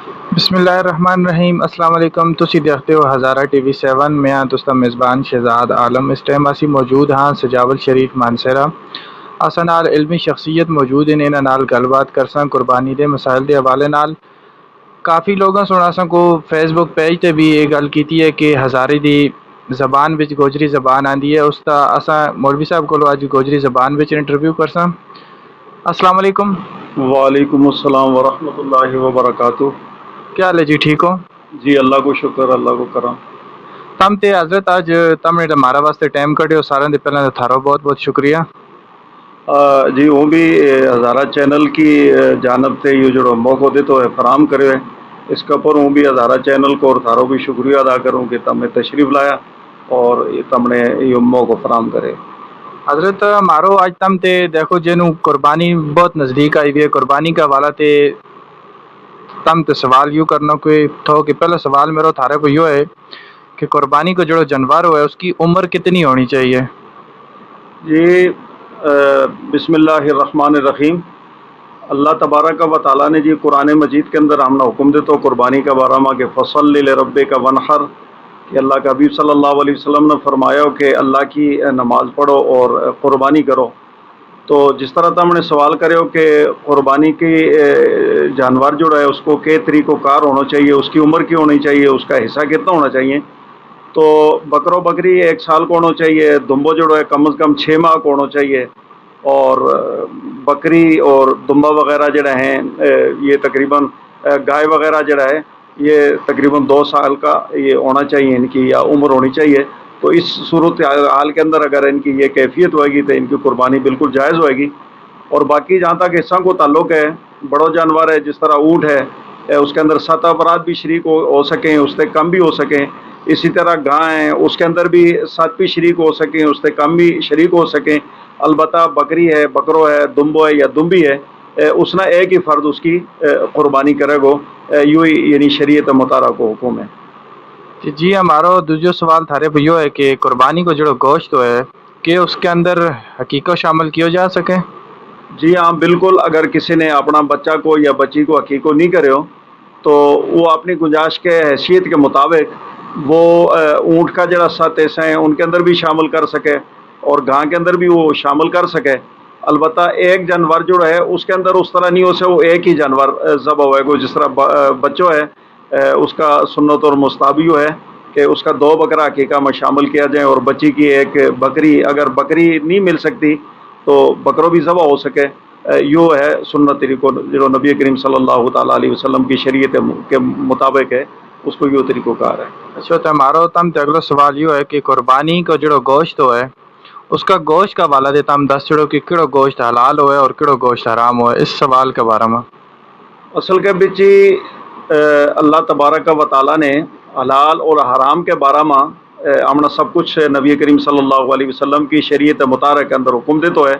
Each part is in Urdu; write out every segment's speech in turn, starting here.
بسم اللہ الرحمن الرحیم۔ السلام علیکم۔ تسی دیکھتے ہو ہزارہ ٹی وی 7 میں ہاں دوستا میزبان شہزاد عالم۔ اس ٹائم اسی موجود ہاں سجاول شریف مانسیرہ اساں نال علمی شخصیت موجود ہیں، انہاں نال گل بات کرساں قربانی دے مسائل دے حوالے نال۔ کافی لوگاں سنا ساں کو فیس بک پیج تے بھی یہ گل کیتی ہے کہ ہزاری دی زبان وچ گوجری زبان آندی ہے، اس دا اساں مولوی صاحب کولو اج گوجری زبان وچ انٹرویو کرساں۔ السلام علیکم۔ وعلیکم السلام ورحمۃ اللہ وبرکاتہ۔ کیا حال ہے جی، ٹھیک ہو؟ جی اللہ کو شکر، اللہ کو کرم۔ تم تے حضرت اج تم نے ہمارا واسطے ٹائم کڈیو، سارے دے پہلے تھارو بہت بہت شکریہ۔ جی وہ بھی ہزارہ چینل کی جانب سے یہ جو موقع دے تو ہے فراہم کرے ہے، اس کا پر ہوں بھی ہزارہ چینل کو اور تھارو بھی شکریہ ادا کروں کہ تم نے تشریف لایا اور تم نے یہ موقع فراہم کرے۔ حضرت مارو آج تم تے دیکھو جنوں قربانی بہت نزدیک آئی ہوئی ہے، قربانی کا حوالہ تے تم تے سوال یوں کرنا کوئی تھو کہ پہلا سوال میرا تھارے کو یہ ہے کہ قربانی کو جو جانور ہو ہے اس کی عمر کتنی ہونی چاہیے؟ جی بسم اللہ الرحمن الرحیم۔ اللہ تبارک و تعالیٰ نے جی قرآن مجید کے اندر ہم نے حکم دے تو قربانی کا بارہ ماہ کہ فصل لربک ونحر، کہ اللہ کا حبیب صلی اللہ علیہ وسلم نے فرمایا ہو کہ اللہ کی نماز پڑھو اور قربانی کرو۔ تو جس طرح تم نے سوال کرے ہو کہ قربانی کی جانور جو ہے اس کو کئی طریقوں کار ہونا چاہیے، اس کی عمر کی ہونی چاہیے، اس کا حصہ کتنا ہونا چاہیے، تو بکرو بکری 1 سال کو ہونا چاہیے، دمبو جو ہے کم از کم 6 ماہ کو ہونا چاہیے، اور بکری اور دمبا وغیرہ جڑا ہیں یہ تقریباً گائے وغیرہ جڑا ہے یہ تقریباً 2 سال کا یہ ہونا چاہیے ان کی یا عمر ہونی چاہیے۔ تو اس صورت حال کے اندر اگر ان کی یہ کیفیت ہوئے گی تو ان کی قربانی بالکل جائز ہوئے گی۔ اور باقی جہاں تک حصہ کو تعلق ہے، بڑو جانور ہے جس طرح اونٹ ہے، اس کے اندر 7 افراد بھی شریک ہو سکیں، اس سے کم بھی ہو سکیں۔ اسی طرح گاں ہیں، اس کے اندر بھی 7 بھی شریک ہو سکیں، اس سے کم بھی شریک ہو سکیں۔ البتہ بکری ہے، بکرو ہے، دمبو ہے یا دمبی ہے، اس نے ایک ہی فرد اس کی قربانی کرے گو، یوں ہی یعنی شریعت مطالعہ کو حکم ہے۔ جی ہمارا دوسرا سوال تھارے پہ یہ ہے کہ قربانی کو جو گوشت ہے کہ اس کے اندر حقیقت شامل کیا جا سکے؟ جی ہاں بالکل، اگر کسی نے اپنا بچہ کو یا بچی کو عقیقہ نہیں کرے ہو تو وہ اپنی گنجائش کے حیثیت کے مطابق وہ اونٹ کا جڑا 7 حصہ ہیں ان کے اندر بھی شامل کر سکے اور گاں کے اندر بھی وہ شامل کر سکے۔ البتہ ایک جانور جو ہے اس کے اندر اس طرح نہیں ہو سے وہ ایک ہی جانور ذبح ہوئے گو، جس طرح بچوں ہے اس کا سنت اور مستحبی ہے کہ اس کا 2 بکرا عقیقہ میں شامل کیا جائے، اور بچی کی 1 بکری، اگر بکری نہیں مل سکتی تو بکرو بھی ذبح ہو سکے۔ یوں ہے سنت طریقوں جو نبی کریم صلی اللہ تعالیٰ علیہ وسلم کی شریعت کے مطابق ہے، اس کو یہ طریقہ کار ہے۔ اچھا تو ہمارا تم تے اگلا سوال یہ ہے کہ قربانی کو جو گوشت ہے اس کا گوشت کا والا دیتا ہم دس چڑو کہ کیڑو گوشت حلال ہوئے اور کیڑو گوشت حرام ہوئے، اس سوال کے بارے میں۔ اصل کے بچی اللہ تبارک و تعالیٰ نے حلال اور حرام کے بارے میں ہمنا سب کچھ نبی کریم صلی اللہ علیہ وسلم کی شریعت مطالعہ کے اندر حکم دے تو ہے،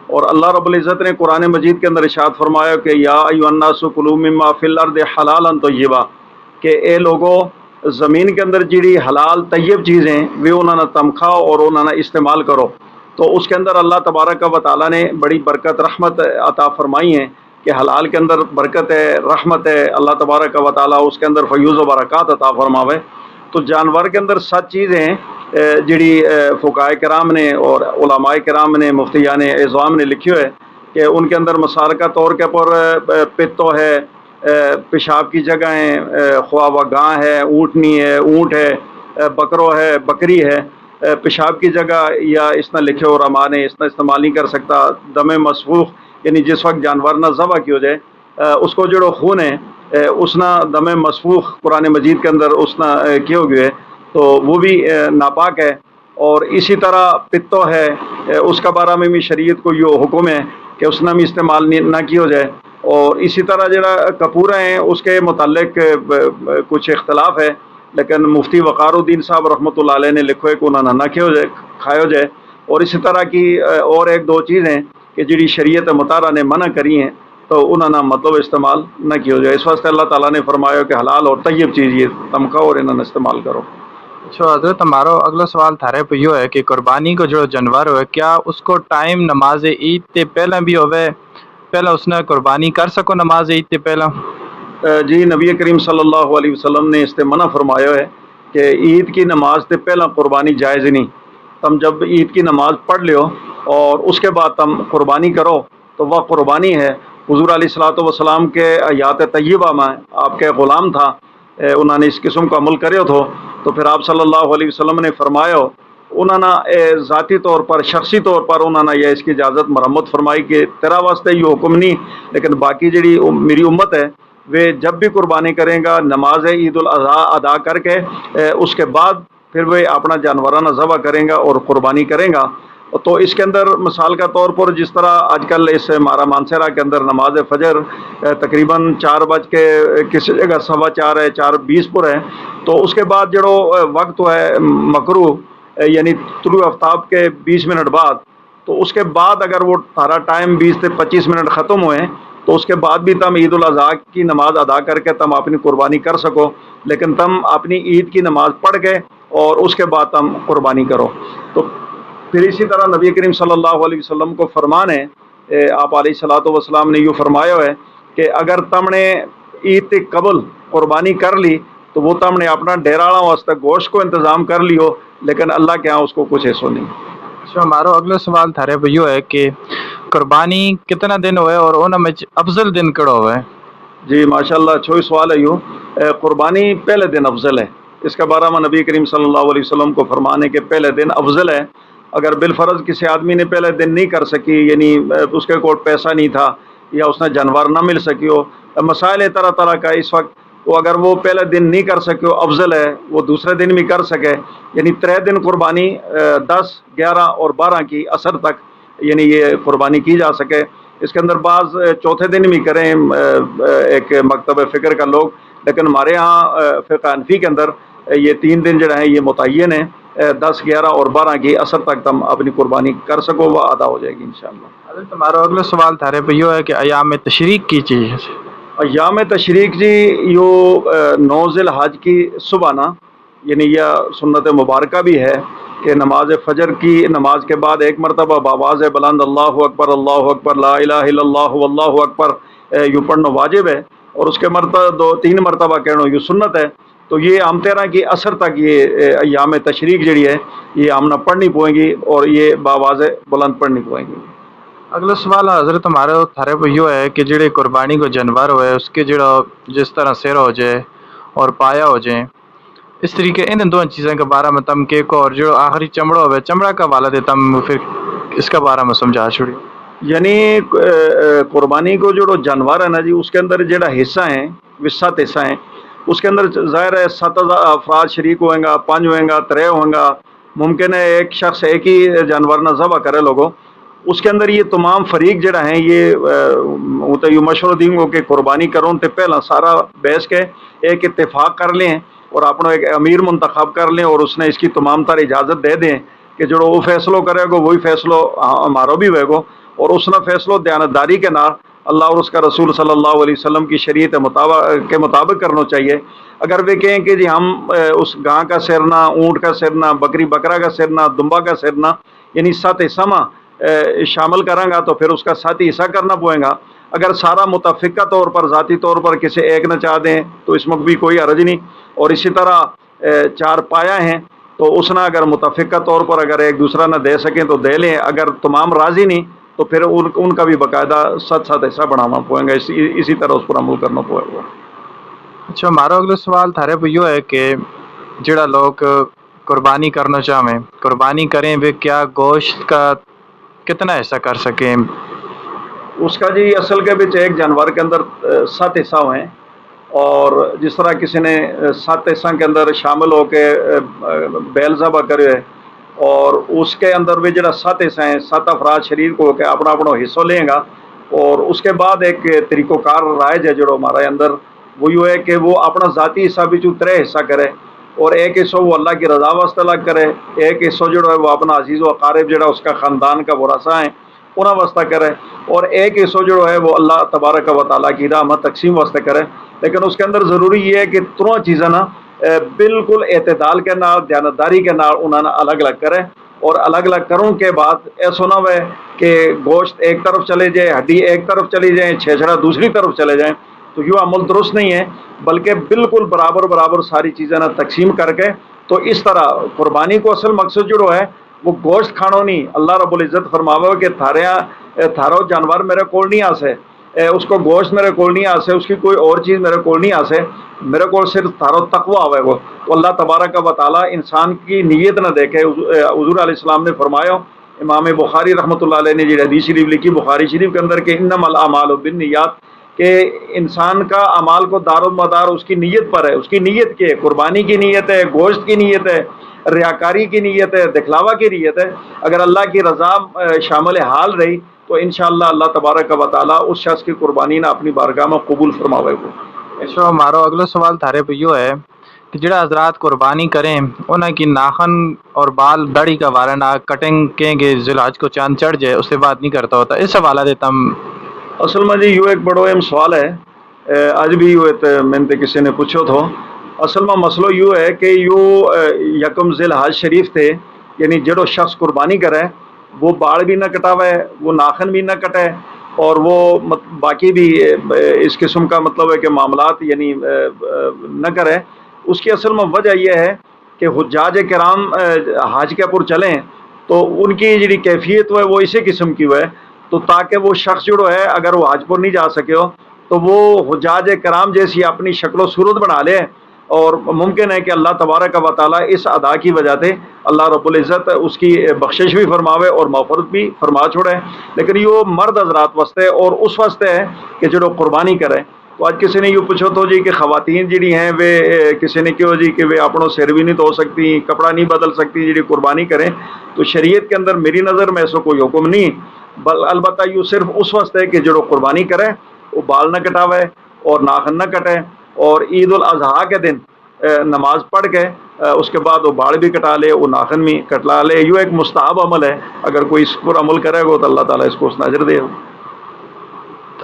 اور اللہ رب العزت نے قرآن مجید کے اندر ارشاد فرمایا کہ یا ایھا الناس کلوا مما فی الارض حلالا طیبا، کہ اے لوگوں زمین کے اندر جڑی حلال طیب چیزیں وہ انہوں نے تم کھاؤ اور انہوں نے استعمال کرو۔ تو اس کے اندر اللہ تبارک و تعالیٰ نے بڑی برکت رحمت عطا فرمائی ہیں کہ حلال کے اندر برکت ہے، رحمت ہے، اللہ تبارک و تعالیٰ اس کے اندر فیوز و برکات عطا فرماوے۔ تو جانور کے اندر 7 چیزیں جڑی فقہاء کرام نے اور علماء کرام نے مفتیان اعظام نے لکھی ہوئے کہ ان کے اندر مثال کا طور کے پر پتو ہے، پیشاب کی جگہ ہیں، خواہ و گاں ہے، اونٹنی ہے، اونٹ ہے، بکرو ہے، بکری ہے، پیشاب کی جگہ یا اس نے لکھے اور علماء نے اس نے استعمال نہیں کر سکتا۔ دم مسفوخ یعنی جس وقت جانور نہ ذبح کی ہو جائے اس کو جڑو خون ہے اس نہ دم مسفوخ قرآن مجید کے اندر اس نہ کیے ہوئے ہے تو وہ بھی ناپاک ہے۔ اور اسی طرح پتو ہے اس کا بارے میں بھی شریعت کو یہ حکم ہے کہ اس نے بھی استعمال نہ کی ہو جائے۔ اور اسی طرح جڑا کپورا ہیں اس کے متعلق کچھ اختلاف ہے، لیکن مفتی وقار الدین صاحب رحمۃ اللہ علیہ نے لکھو ہے کہ انہوں نے نہ کھائے ہو جائے۔ اور اسی طرح کی اور 1-2 چیزیں کہ جڑی شریعت مطالعہ نے منع کری ہیں تو انہوں نے مطلب استعمال نہ کیا جائے۔ اس واسطے اللہ تعالیٰ نے فرمایا کہ حلال اور طیب چیز یہ تم کھاؤ اور انہوں نے استعمال کرو۔ اچھا حضرت ہمارا اگلا سوال تھارے پہ یہ ہے کہ قربانی کو جو جانور ہوئے کیا اس کو ٹائم نماز عید تے پہلے بھی ہوئے، پہلے اس نے قربانی کر سکو نماز عید تے پہلے؟ جی نبی کریم صلی اللہ علیہ وسلم نے اس سے منع فرمایا ہے کہ عید کی نماز سے پہلا قربانی جائز نہیں. تم جب عید کی نماز پڑھ لیو اور اس کے بعد تم قربانی کرو تو وہ قربانی ہے. حضور علیہ الصلوۃ والسلام کے حیات طیبہ میں آپ کے غلام تھا, انہوں نے اس قسم کا عمل کرے تھو, تو پھر آپ صلی اللہ علیہ وسلم نے فرمایا انہوں نے ذاتی طور پر شخصی طور پر انہوں نے یہ اس کی اجازت مرمت فرمائی کہ تیرا واسطے یہ حکم نہیں, لیکن باقی جڑی میری امت ہے وہ جب بھی قربانی کریں گا نماز عید الاضحیٰ ادا کر کے اس کے بعد پھر وہ اپنا جانورانہ ذبح کریں گا اور قربانی کریں گا. تو اس کے اندر مثال کا طور پر جس طرح آج کل اس مارا مانسیرا کے اندر نماز فجر تقریباً 4 بج کے کسی جگہ 4:15 ہے 4:20 پر ہے, تو اس کے بعد جڑو وقت ہے مکروہ یعنی طلوع آفتاب کے 20 منٹ بعد, تو اس کے بعد اگر وہ سارا ٹائم 20 سے 25 منٹ ختم ہوئے تو اس کے بعد بھی تم عید الاضحیٰ کی نماز ادا کر کے تم اپنی قربانی کر سکو, لیکن تم اپنی عید کی نماز پڑھ کے اور اس کے بعد تم قربانی کرو. تو پھر اسی طرح نبی کریم صلی اللہ علیہ وسلم کو فرمان ہے, آپ علیہ الصلوۃ والسلام نے یوں فرمایا ہے کہ اگر تم نے عید کے قبل قربانی کر لی تو وہ تم نے اپنا ڈیراڑا واسطے گوشت کو انتظام کر لیو, لیکن اللہ کے ہاں اس کو کچھ ایسو نہیں. اچھا, ہمارا اگلا سوال تھا رہے یہ ہے کہ قربانی کتنا دن ہوئے اور ان میں افضل دن کڑا ہوئے؟ جی ماشاءاللہ اچھا ہی سوال ہے. یوں قربانی پہلے دن افضل ہے, اس کے بارے میں نبی کریم صلی اللہ علیہ وسلم کو فرمانے کے پہلے دن افضل ہے. اگر بالفرض کسی آدمی نے پہلے دن نہیں کر سکی, یعنی اس کے کوٹ پیسہ نہیں تھا یا اس نے جانور نہ مل سکی ہو, مسائل طرح طرح کا اس وقت, وہ اگر وہ پہلے دن نہیں کر سکے ہو افضل ہے وہ دوسرے دن بھی کر سکے, یعنی 3 دن قربانی 10, 11 اور 12 کی عصر تک یعنی یہ قربانی کی جا سکے. اس کے اندر بعض چوتھے دن بھی کریں ایک مکتب فکر کا لوگ, لیکن ہمارے ہاں فقہ حنفی کے اندر یہ 3 دن جو ہیں یہ متعین ہیں, 10, 11 اور 12 کی عصر تک تم اپنی قربانی کر سکو, وہ ادا ہو جائے گی انشاءاللہ. حضرت ہمارا اگلا سوال تھا رہے یہ ہے کہ ایام تشریق کی چیز ہے. ایام تشریق جی یو 9 ذی الحج کی صبح نا, یعنی یہ سنت مبارکہ بھی ہے کہ نماز فجر کی نماز کے بعد ایک مرتبہ بآواز بلند اللہ اکبر لا الہ الا اللہ واللہ اکبر یوں پڑھنا واجب ہے, اور اس کے مرتبہ 2-3 مرتبہ کہنا یوں سنت ہے. تو یہ ہم 13 کی عصر تک یہ ایام تشریق جڑی ہے یہ ہم نہ پڑھنی پوئیں گی اور یہ بآواز بلند پڑھنی پوئیں گی. اگلا سوال حضرت ہمارے تھارے پہ یہ ہے کہ جڑے قربانی کو جانور ہوئے اس کے جڑا جس طرح سر ہو جائے اور پایا ہو جائے, اس طریقے ان 2 چیزوں کے بارے میں تم کے کو, اور جو آخری چمڑا ہوئے چمڑا کا والا دے تم پھر اس کے بارے میں سمجھا چھوڑی. یعنی قربانی کو جو جانور ہے نا جی, اس کے اندر جڑا حصہ ہیں 7 حصہ ہیں, اس کے اندر ظاہر ہے 7 افراد شریک ہوئیں گا, 5 ہوئیں گا, 3 ہوئیں گا, ممکن ہے ایک شخص ایک ہی جانور نہ ذبح کرے لوگوں. اس کے اندر یہ تمام فریق جڑا ہیں یہ مشورہ دیں گے کہ قربانی کروں تو پہلا سارا بیس کے ایک اتفاق کر لیں اور اپنا ایک امیر منتخب کر لیں, اور اس نے اس کی تمام تر اجازت دے دیں کہ جو وہ فیصلوں کرے گا وہی فیصلوں ہمارا بھی ہوئے گا, اور اس نے فیصلوں دیانتداری کے نال اللہ اور اس کا رسول صلی اللہ علیہ وسلم کی شریعت کے مطابق کرنا چاہیے. اگر وہ کہیں کہ جی ہم اس گاں کا سرنا, اونٹ کا سرنا, بکری بکرا کا سرنا, دمبا کا سرنا یعنی 7 حصہ شامل کریں گا تو پھر اس کا 7 حصہ کرنا پوئے گا. اگر سارا متفقہ طور پر ذاتی طور پر کسی ایک نہ چاہ دیں تو اس میں بھی کوئی حرج نہیں. اور اسی طرح 4 پایا ہیں تو اس نے اگر متفقہ طور پر اگر ایک دوسرا نہ دے سکیں تو دے لیں, اگر تمام راضی نہیں تو پھر ان کا بھی باقاعدہ 7 حصہ بنانا پوئے گا, اسی طرح اس پر عمل کرنا پوئے گا. اچھا, ہمارا اگلا سوال تھا رہے یہ ہے کہ جڑا لوگ قربانی کرنا چاہیں قربانی کریں وہ کیا گوشت کا کتنا حصہ کر سکیں؟ اس کا جی اصل کے بچ ایک جانور کے اندر 7 حصہ ہوئے ہیں, اور جس طرح کسی نے 7 حصہ کے اندر شامل ہو کے بیل ذبح کرے اور اس کے اندر بھی جڑا 7 حصہ ہیں 7 افراد شریک ہو کے اپنا حصہ لیں گا, اور اس کے بعد ایک طریقہ کار رائج ہے جو ہمارے اندر وہ یوں ہے کہ وہ اپنا ذاتی حصہ بھی 3 حصہ کرے, اور ایک حصہ وہ اللہ کی رضا واسطے الگ کرے, ایک حصہ جو ہے وہ اپنا عزیز و اقارب جڑا اس کا خاندان کا ورثہ ہیں انہاں واسطے کرے, اور ایک حصہ جو ہے وہ اللہ تبارک و تعالیٰ کی رحمت تقسیم واسطے کرے. لیکن اس کے اندر ضروری یہ ہے کہ 3 چیزیں نا بالکل اعتدال کے نال دیانتداری کے نال انہوں نے الگ الگ کرے, اور الگ الگ کروں کے بعد ایسا نہ ہوئے کہ گوشت ایک طرف چلے جائے, ہڈی ایک طرف چلی جائیں, چھیچڑا دوسری طرف چلے جائیں. تو یہ عمل درست نہیں ہے، بلکہ بالکل برابر برابر ساری چیزیں نہ تقسیم کر کے تو اس طرح قربانی کو اصل مقصد جو ہے وہ گوشت کھانو نہیں. اللہ رب العزت فرماوے کہ تھارو جانور میرے کول نہیں آسے، اس کو گوشت میرے کول نہیں آسے، اس کی کوئی اور چیز میرے کول نہیں آسے، میرے کول صرف تھارو تقوی آوے گو. تو اللہ تبارک و تعالیٰ انسان کی نیت نہ دیکھے. حضور علیہ السلام نے فرمایا، امام بخاری رحمۃ اللہ علیہ نے جو حدیث شریف لکھی بخاری شریف کے اندر کہ انما الاعمال بالنیات، کہ انسان کا اعمال کو دار و مدار اس کی نیت پر ہے. اس کی نیت کی ہے، قربانی کی نیت ہے، گوشت کی نیت ہے، ریاکاری کی نیت ہے، دکھلاوا کی نیت ہے. اگر اللہ کی رضا شامل حال رہی تو انشاءاللہ اللہ تبارک و تعالیٰ اس شخص کی قربانی نہ اپنی بارگاہ میں قبول فرماوے گو. سو ہمارا اگلا سوال تھارے پہ یہ ہے کہ جڑا حضرات قربانی کریں انہیں کی ناخن اور بال داڑھی کا وارہ نہ کٹنگ کہیں گے ذوالحج کو چاند چڑھ جائے اس سے بات نہیں کرتا ہوتا. اس حوالہ دیتا ہم اصل میں جی یوں ایک بڑو اہم سوال ہے. آج بھی یوں میں نے کسی نے پوچھو تھو. اصل میں مسئلہ یوں ہے کہ یوں یکم ذی الحج شریف تھے، یعنی جڑو شخص قربانی کرے وہ باڑ بھی نہ کٹاوے، وہ ناخن بھی نہ کٹے، اور وہ باقی بھی اس قسم کا مطلب ہے کہ معاملات یعنی نہ کرے. اس کی اصل میں وجہ یہ ہے کہ حجاج کرام حج کے پر چلیں تو ان کی جی کیفیت ہے وہ اسی قسم کی ہے. تو تاکہ وہ شخص جو ہے اگر وہ حج پر نہیں جا سکے ہو تو وہ حجاج کرام جیسی اپنی شکل و صورت بنا لے، اور ممکن ہے کہ اللہ تبارک و تعالیٰ اس ادا کی وجہ سے اللہ رب العزت اس کی بخشش بھی فرماوے اور مغفرت بھی فرما چھوڑے. لیکن یہ مرد حضرات واسطے اور اس واسطے ہے کہ جو قربانی کرے. تو آج کسی نے یوں پوچھو تو جی کہ خواتین جڑی ہیں وہ کسی نے کہو جی کہ وہ اپنوں سر بھی نہیں دھو سکتی، کپڑا نہیں بدل سکتی جی قربانی کریں. تو شریعت کے اندر میری نظر میں ایسا کوئی حکم نہیں، البتہ یوں صرف اس واسطے کہ جو قربانی کرے وہ بال نہ کٹاوے اور ناخن نہ کٹے، اور عید الاضحیٰ کے دن نماز پڑھ کے اس کے بعد وہ باڑ بھی کٹا لے، وہ ناخن بھی کٹلا لے. یہ ایک مستحب عمل ہے، اگر کوئی اس پر عمل کرے گا تو اللہ تعالیٰ اس کو اس نظر دے.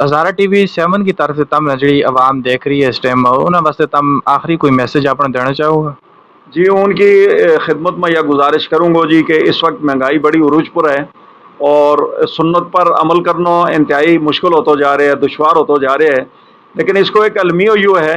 ہزارہ ٹی وی 7 کی طرف سے تم جڑی عوام دیکھ رہی ہے اس ٹائم انہوں واسطے تم آخری کوئی میسج اپنا دینا چاہو گا؟ جی ان کی خدمت میں یہ گزارش کروں گا جی کہ اس وقت مہنگائی بڑی عروج پر ہے اور سنت پر عمل کرنا انتہائی مشکل ہوتا جا رہے ہے، دشوار ہوتا جا رہے ہے. لیکن اس کو ایک المیہ یوں ہے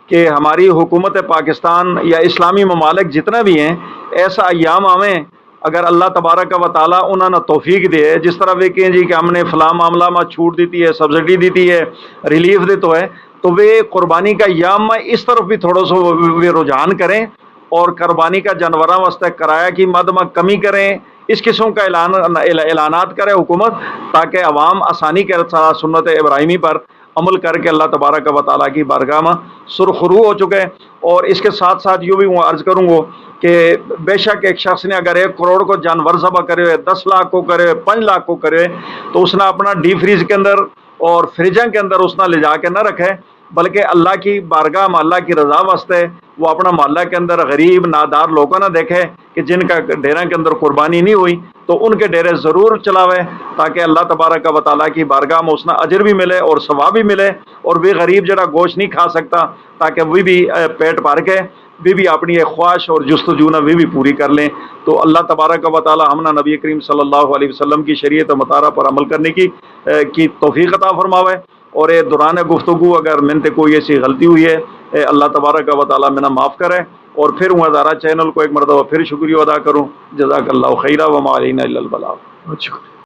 کہ ہماری حکومت پاکستان یا اسلامی ممالک جتنے بھی ہیں ایسا ایام آویں اگر اللہ تبارک و تعالیٰ انہوں نے توفیق دے، جس طرح وہ کہیں جی کہ ہم نے فلاں معاملہ میں چھوٹ دیتی ہے، سبسڈی دیتی ہے، ریلیف دیتا ہے، تو وہ قربانی کا ایام میں اس طرف بھی تھوڑا سا وہ رجحان کریں اور قربانی کا جانوراں واسطے کرایہ کی مد میں کمی کریں. اس قسم کا اعلانات کرے حکومت تاکہ عوام آسانی کے سنت ابراہیمی پر عمل کر کے اللہ تبارک و تعالیٰ کی بارگاہ میں سرخرو ہو چکے. اور اس کے ساتھ ساتھ یوں بھی میں عرض کروں گا کہ بے شک ایک شخص نے اگر 1 کروڑ کو جانور ذبح کرے، 10 لاکھ کو کرے، 5 لاکھ کو کرے، تو اس نے اپنا ڈی فریز کے اندر اور فریجوں کے اندر اس نے لے جا کے نہ رکھے، بلکہ اللہ کی بارگاہ میں اللہ کی رضا واسطے وہ اپنا محلہ کے اندر غریب نادار لوگوں نہ دیکھے کہ جن کا ڈیرے کے اندر قربانی نہیں ہوئی تو ان کے ڈیرے ضرور چلاوے تاکہ اللہ تبارک و تعالیٰ کی بارگاہ میں اس نے اجر بھی ملے اور ثواب بھی ملے، اور بھی غریب جڑا گوشت نہیں کھا سکتا تاکہ وہ بھی پیٹ بھر کے بھی اپنی ایک خواہش اور جستجو نہ بھی پوری کر لیں. تو اللہ تبارک و تعالیٰ ہمنا نبی کریم صلی اللہ علیہ وسلم کی شریعت مطالعہ پر عمل کرنے کی توفیق عطا فرماوے. اور دوران گفتگو اگر من سے کوئی ایسی غلطی ہوئی ہے اللہ تبارک و تعالیٰ میں معاف کرے. اور پھر ہوں ہزارہ چینل کو ایک مرتبہ پھر شکریہ ادا کروں. جزاک اللہ خیرہ وما علینا الا البلاغ. بہت شکریہ.